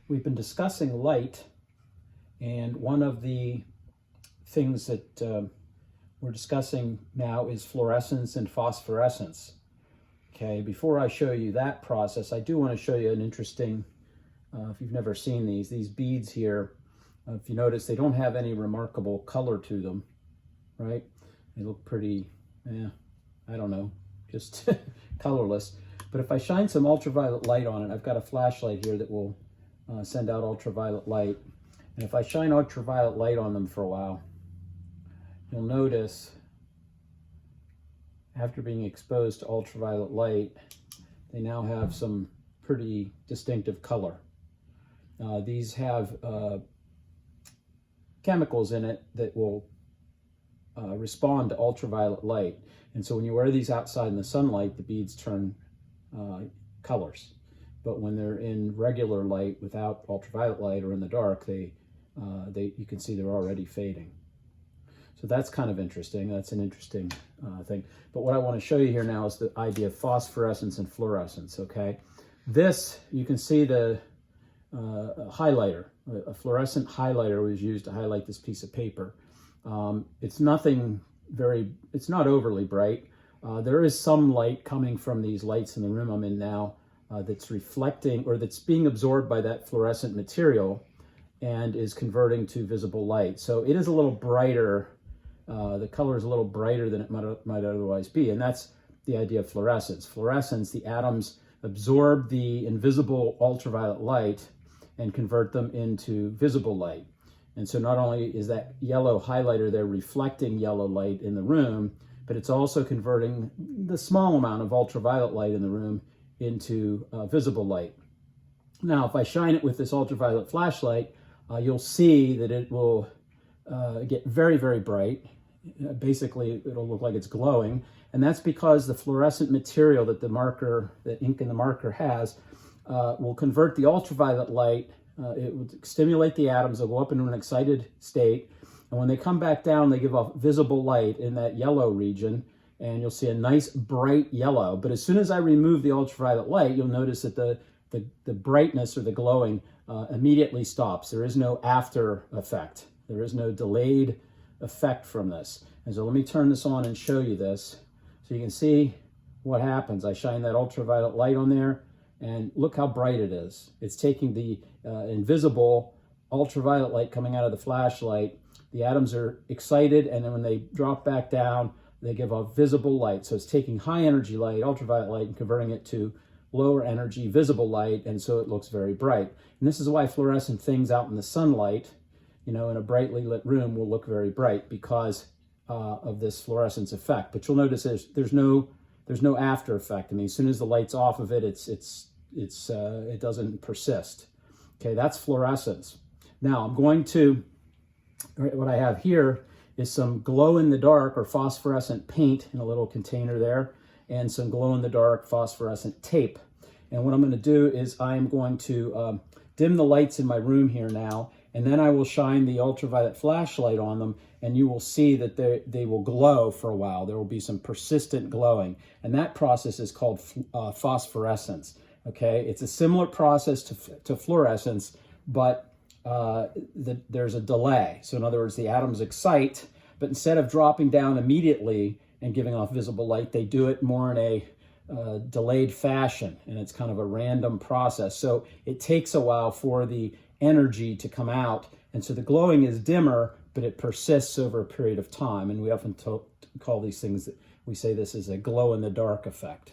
We've been discussing light, and one of the things that we're discussing now is fluorescence and phosphorescence. Okay, before I show you that process, I do want to show you an interesting, if you've never seen these beads here, if you notice, they don't have any remarkable color to them, right? They look pretty, I don't know, just colorless. But if I shine some ultraviolet light on it, I've got a flashlight here that will send out ultraviolet light. And if I shine ultraviolet light on them for a while, you'll notice after being exposed to ultraviolet light, they now have some pretty distinctive color. These have chemicals in it that will respond to ultraviolet light. And so when you wear these outside in the sunlight, the beads turn colors. But when they're in regular light without ultraviolet light or in the dark, you can see they're already fading. So that's kind of interesting. That's an interesting thing. But what I want to show you here now is the idea of phosphorescence and fluorescence, okay? This, you can see the highlighter. A fluorescent highlighter was used to highlight this piece of paper. It's not overly bright. There is some light coming from these lights in the room I'm in now that's reflecting, or that's being absorbed by that fluorescent material and is converting to visible light. So it is a little brighter. The color is a little brighter than it might otherwise be, and that's the idea of fluorescence. Fluorescence, the atoms absorb the invisible ultraviolet light and convert them into visible light. And so not only is that yellow highlighter there reflecting yellow light in the room, but it's also converting the small amount of ultraviolet light in the room into visible light. Now, if I shine it with this ultraviolet flashlight, you'll see that it will get very, very bright. Basically, it'll look like it's glowing, and that's because the fluorescent material that the ink in the marker has will convert the ultraviolet light. It will stimulate the atoms. They'll go up into an excited state, and when they come back down, they give off visible light in that yellow region, and you'll see a nice bright yellow. But as soon as I remove the ultraviolet light, you'll notice that the brightness or the glowing immediately stops. There is no after effect. There is no delayed effect from this. And so let me turn this on and show you this so you can see what happens. I shine that ultraviolet light on there, and look how bright it is. It's taking the invisible ultraviolet light coming out of the flashlight. The atoms are excited, and then when they drop back down, they give off visible light. So it's taking high energy light, ultraviolet light, and converting it to lower energy visible light, and so it looks very bright. And this is why fluorescent things out in the sunlight, in a brightly lit room, will look very bright, because of this fluorescence effect. But you'll notice there's no after effect. I mean, as soon as the light's off of it, it doesn't persist. Okay, that's fluorescence. Now what I have here is some glow in the dark or phosphorescent paint in a little container there, and some glow in the dark phosphorescent tape. And what I'm going to do is I'm going to dim the lights in my room here now, and then I will shine the ultraviolet flashlight on them, and you will see that they will glow for a while. There will be some persistent glowing, and that process is called phosphorescence. Okay, it's a similar process to fluorescence, but there's a delay. So in other words, the atoms excite, but instead of dropping down immediately and giving off visible light, they do it more in a delayed fashion, and it's kind of a random process. So it takes a while for the energy to come out, and so the glowing is dimmer, but it persists over a period of time. And we often call these things, we say this is a glow in the dark effect.